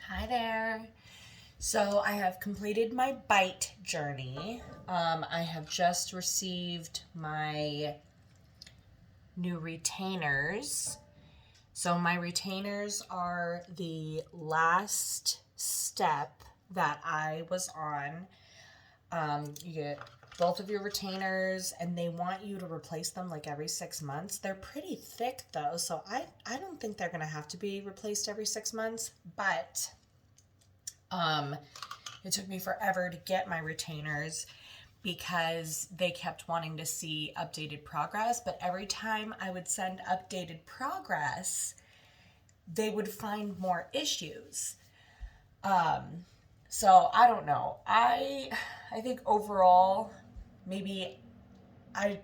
Hi there. So I have completed my byte journey. I have just received my new retainers. So my retainers are the last step that I was on. You get both of your retainers, and they want you to replace them like every 6 months. They're pretty thick though, so I don't think they're gonna have to be replaced every 6 months, but um, it took me forever to get my retainers because they kept wanting to see updated progress. But every time I would send updated progress, they would find more issues. So I don't know. I think overall, maybe I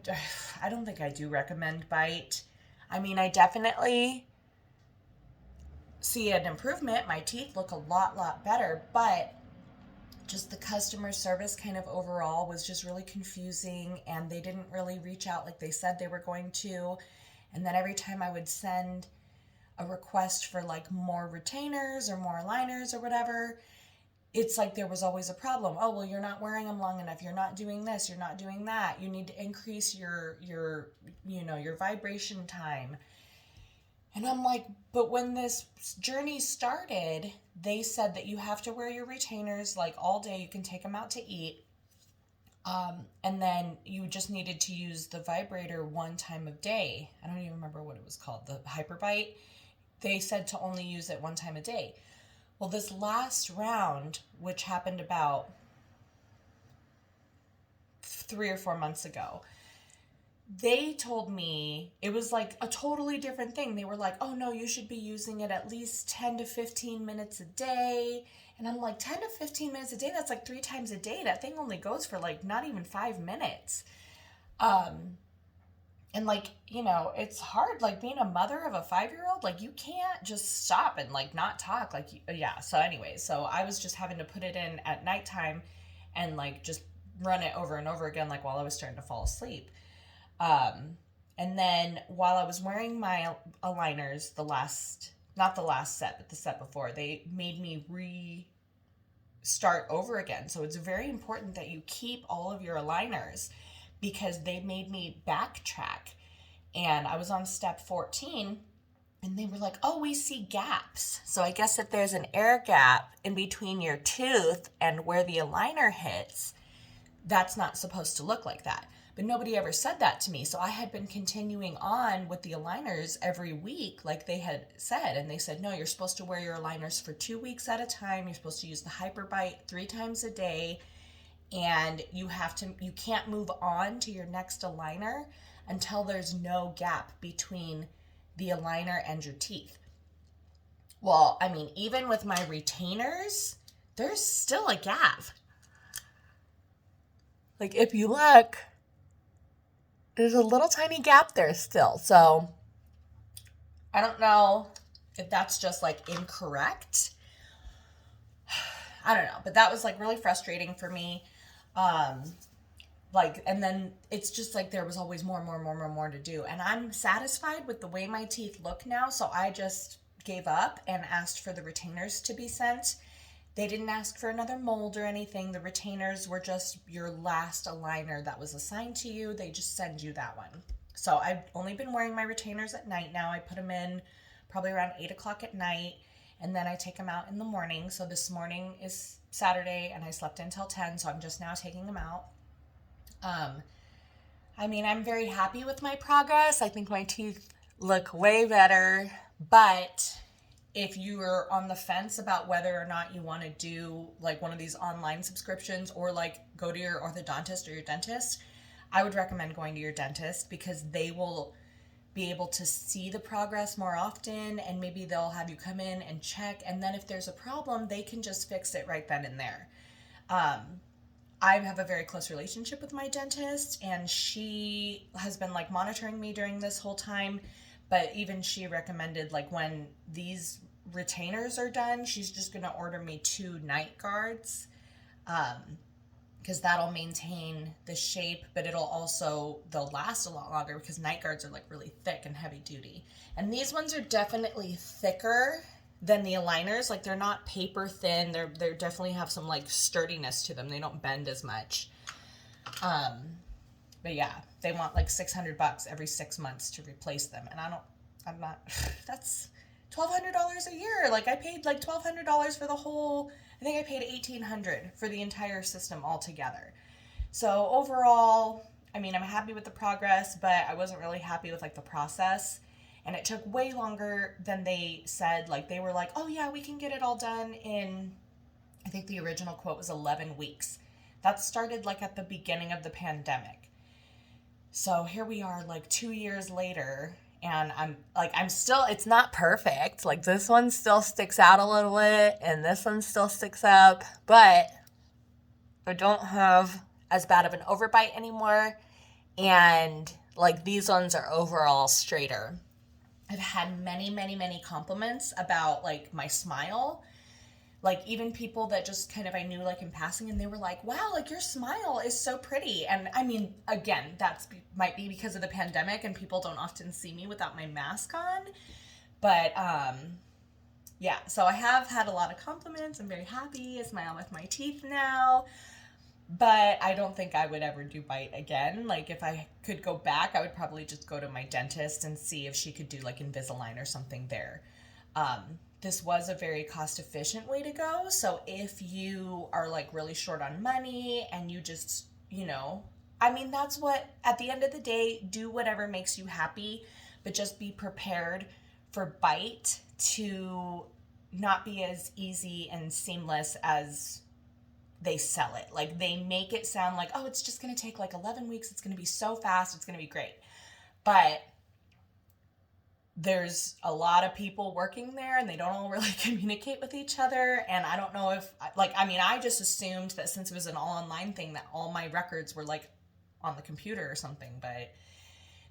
I don't think I do recommend Bite. I mean, I definitely see an improvement. My teeth look a lot better, but just the customer service kind of overall was just really confusing, and they didn't really reach out like they said they were going to. And then every time I would send a request for like more retainers or more aligners or whatever, it's like there was always a problem. Oh, well, you're not wearing them long enough. You're not doing this, you're not doing that. You need to increase your vibration time. And I'm like, but when this journey started, they said that you have to wear your retainers like all day. You can take them out to eat. And then you just needed to use the vibrator one time a day. I don't even remember what it was called, the Hyperbite. They said to only use it one time a day. Well, this last round, which happened about 3 or 4 months ago, they told me it was like a totally different thing. They were like, oh no, you should be using it at least 10 to 15 minutes a day. And I'm like, 10 to 15 minutes a day? That's like 3 times a day. That thing only goes for like not even 5 minutes. And like, it's hard, like being a mother of a 5-year-old, like you can't just stop and like not talk. Like, yeah. So anyway, so I was just having to put it in at nighttime and like just run it over and over again, like while I was starting to fall asleep. And then while I was wearing my aligners, not the last set, but the set before, they made me restart over again. So it's very important that you keep all of your aligners because they made me backtrack. And I was on step 14 and they were like, oh, we see gaps. So I guess if there's an air gap in between your tooth and where the aligner hits, that's not supposed to look like that. But nobody ever said that to me. So I had been continuing on with the aligners every week, like they had said. And they said, no, you're supposed to wear your aligners for 2 weeks at a time. You're supposed to use the Hyperbite 3 times a day. And you can't move on to your next aligner until there's no gap between the aligner and your teeth. Well, I mean, even with my retainers, there's still a gap. Like if you look, there's a little tiny gap there still. So I don't know if that's just like incorrect. I don't know, but that was like really frustrating for me. And then it's just like there was always more to do. And I'm satisfied with the way my teeth look now. So I just gave up and asked for the retainers to be sent. They didn't ask for another mold or anything. The retainers were just your last aligner that was assigned to you. They just send you that one. So I've only been wearing my retainers at night now. I put them in probably around 8 o'clock at night, and then I take them out in the morning. So this morning is Saturday, and I slept until 10, so I'm just now taking them out. I mean, I'm very happy with my progress. I think my teeth look way better, but if you are on the fence about whether or not you want to do like one of these online subscriptions or like go to your orthodontist or your dentist, I would recommend going to your dentist because they will be able to see the progress more often, and maybe they'll have you come in and check, and then if there's a problem, they can just fix it right then and there. I have a very close relationship with my dentist, and she has been like monitoring me during this whole time. But even she recommended like when these retainers are done, she's just going to order me 2 night guards, because that'll maintain the shape, but they'll last a lot longer because night guards are like really thick and heavy duty. And these ones are definitely thicker than the aligners. Like they're not paper thin. They definitely have some like sturdiness to them. They don't bend as much. But yeah, they want like $600 every 6 months to replace them. And I'm not, that's $1,200 a year. Like I paid like $1,200 for the whole, I think I paid $1,800 for the entire system altogether. So overall, I mean, I'm happy with the progress, but I wasn't really happy with like the process. And it took way longer than they said. Like they were like, oh yeah, we can get it all done in, I think the original quote was 11 weeks. That started like at the beginning of the pandemic. So here we are like 2 years later, and I'm still, it's not perfect. Like this one still sticks out a little bit and this one still sticks up, but I don't have as bad of an overbite anymore. And like these ones are overall straighter. I've had many, many, many compliments about like my smile. Like even people that just kind of I knew like in passing, and they were like, wow, like your smile is so pretty. And I mean, again, might be because of the pandemic and people don't often see me without my mask on. But yeah, so I have had a lot of compliments. I'm very happy. I smile with my teeth now. But I don't think I would ever do bite again. Like if I could go back, I would probably just go to my dentist and see if she could do like Invisalign or something there. This was a very cost efficient way to go. So if you are like really short on money and you just, I mean, that's what, at the end of the day, do whatever makes you happy, but just be prepared for bite to not be as easy and seamless as they sell it. Like they make it sound like, oh, it's just going to take like 11 weeks. It's going to be so fast. It's going to be great. But there's a lot of people working there and they don't all really communicate with each other. And I don't know if, I just assumed that since it was an all online thing that all my records were like on the computer or something, but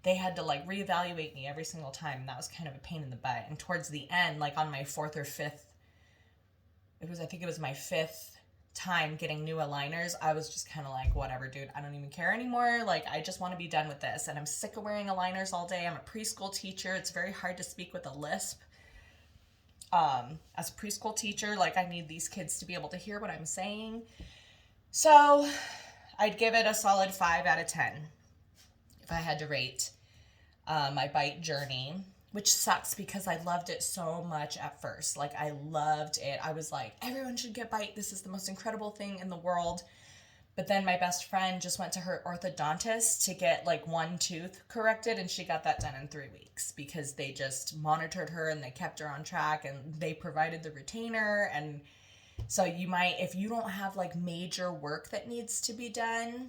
they had to like reevaluate me every single time. And that was kind of a pain in the butt. And towards the end, like on my fourth or fifth, I think it was my fifth time getting new aligners, I was just kind of like, whatever, dude, I don't even care anymore. Like, I just want to be done with this. And I'm sick of wearing aligners all day. I'm a preschool teacher. It's very hard to speak with a lisp. As a preschool teacher, like, I need these kids to be able to hear what I'm saying. So I'd give it a solid 5 out of 10 if I had to rate my bite journey, which sucks because I loved it so much at first. Like, I loved it. I was like, everyone should get bite. This is the most incredible thing in the world. But then my best friend just went to her orthodontist to get like one tooth corrected, and she got that done in 3 weeks because they just monitored her and they kept her on track and they provided the retainer. And so you might, if you don't have like major work that needs to be done,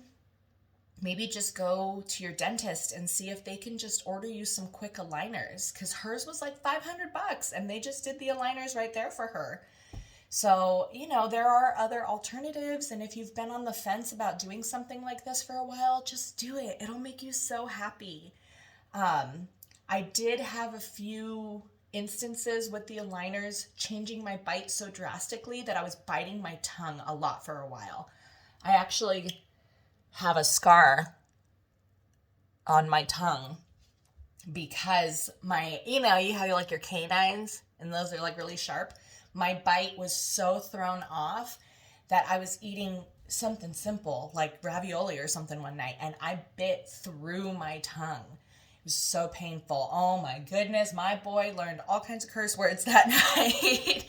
maybe just go to your dentist and see if they can just order you some quick aligners, because hers was like $500 and they just did the aligners right there for her. So, there are other alternatives. And if you've been on the fence about doing something like this for a while, just do it. It'll make you so happy. I did have a few instances with the aligners changing my bite so drastically that I was biting my tongue a lot for a while. I actually have a scar on my tongue because you have like your canines and those are like really sharp. My bite was so thrown off that I was eating something simple like ravioli or something one night and I bit through my tongue. It was so painful. Oh my goodness. My boy learned all kinds of curse words that night.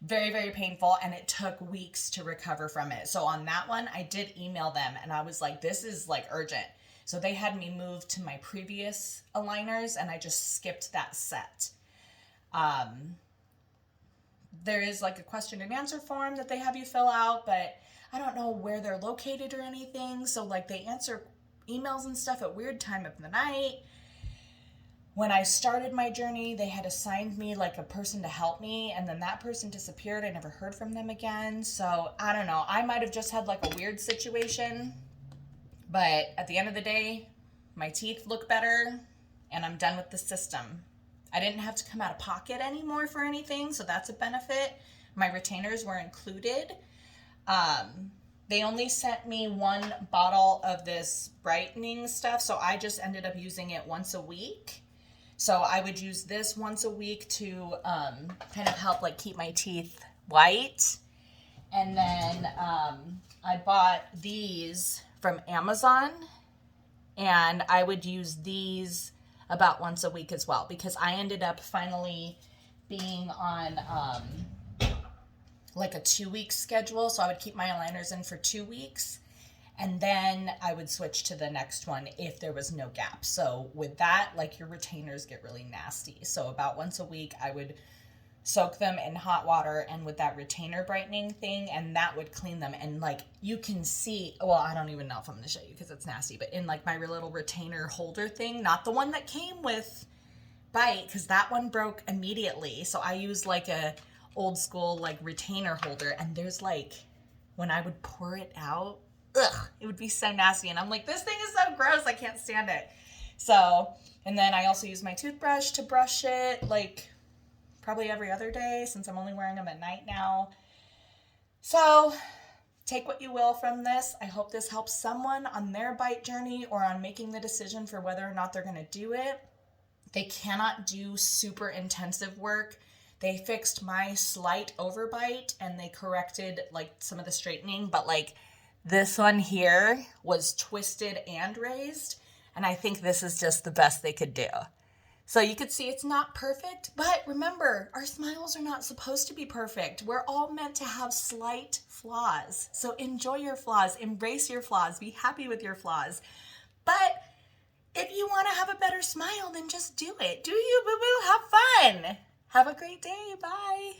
Very, very painful, and it took weeks to recover from it. So on that one, I did email them, and I was like, this is like urgent. So they had me move to my previous aligners, and I just skipped that set. There is like a question and answer form that they have you fill out, but I don't know where they're located or anything. So like they answer emails and stuff at weird time of the night. When I started my journey, they had assigned me like a person to help me, and then that person disappeared. I never heard from them again. So I don't know. I might have just had like a weird situation, but at the end of the day, my teeth look better and I'm done with the system. I didn't have to come out of pocket anymore for anything, so that's a benefit. My retainers were included. They only sent me one bottle of this brightening stuff, so I just ended up using it once a week. So I would use this once a week to kind of help like keep my teeth white. And then I bought these from Amazon, and I would use these about once a week as well, because I ended up finally being on like a 2-week schedule. So I would keep my aligners in for 2 weeks, and then I would switch to the next one if there was no gap. So with that, like, your retainers get really nasty. So about once a week, I would soak them in hot water and with that retainer brightening thing, and that would clean them. And like, you can see, well, I don't even know if I'm going to show you because it's nasty, but in like my little retainer holder thing, not the one that came with byte, because that one broke immediately. So I use like a old school like retainer holder, and there's like, when I would pour it out, ugh, it would be so nasty. And I'm like, this thing is so gross, I can't stand it. So, and then I also use my toothbrush to brush it like probably every other day, since I'm only wearing them at night now. So take what you will from this. I hope this helps someone on their byte journey or on making the decision for whether or not they're going to do it. They cannot do super intensive work. They fixed my slight overbite and they corrected like some of the straightening, but like this one here was twisted and raised, and I think this is just the best they could do. So you could see it's not perfect, but remember, our smiles are not supposed to be perfect. We're all meant to have slight flaws. So enjoy your flaws, embrace your flaws, be happy with your flaws. But if you want to have a better smile, then just do it. Do you, boo-boo? Have fun. Have a great day. Bye.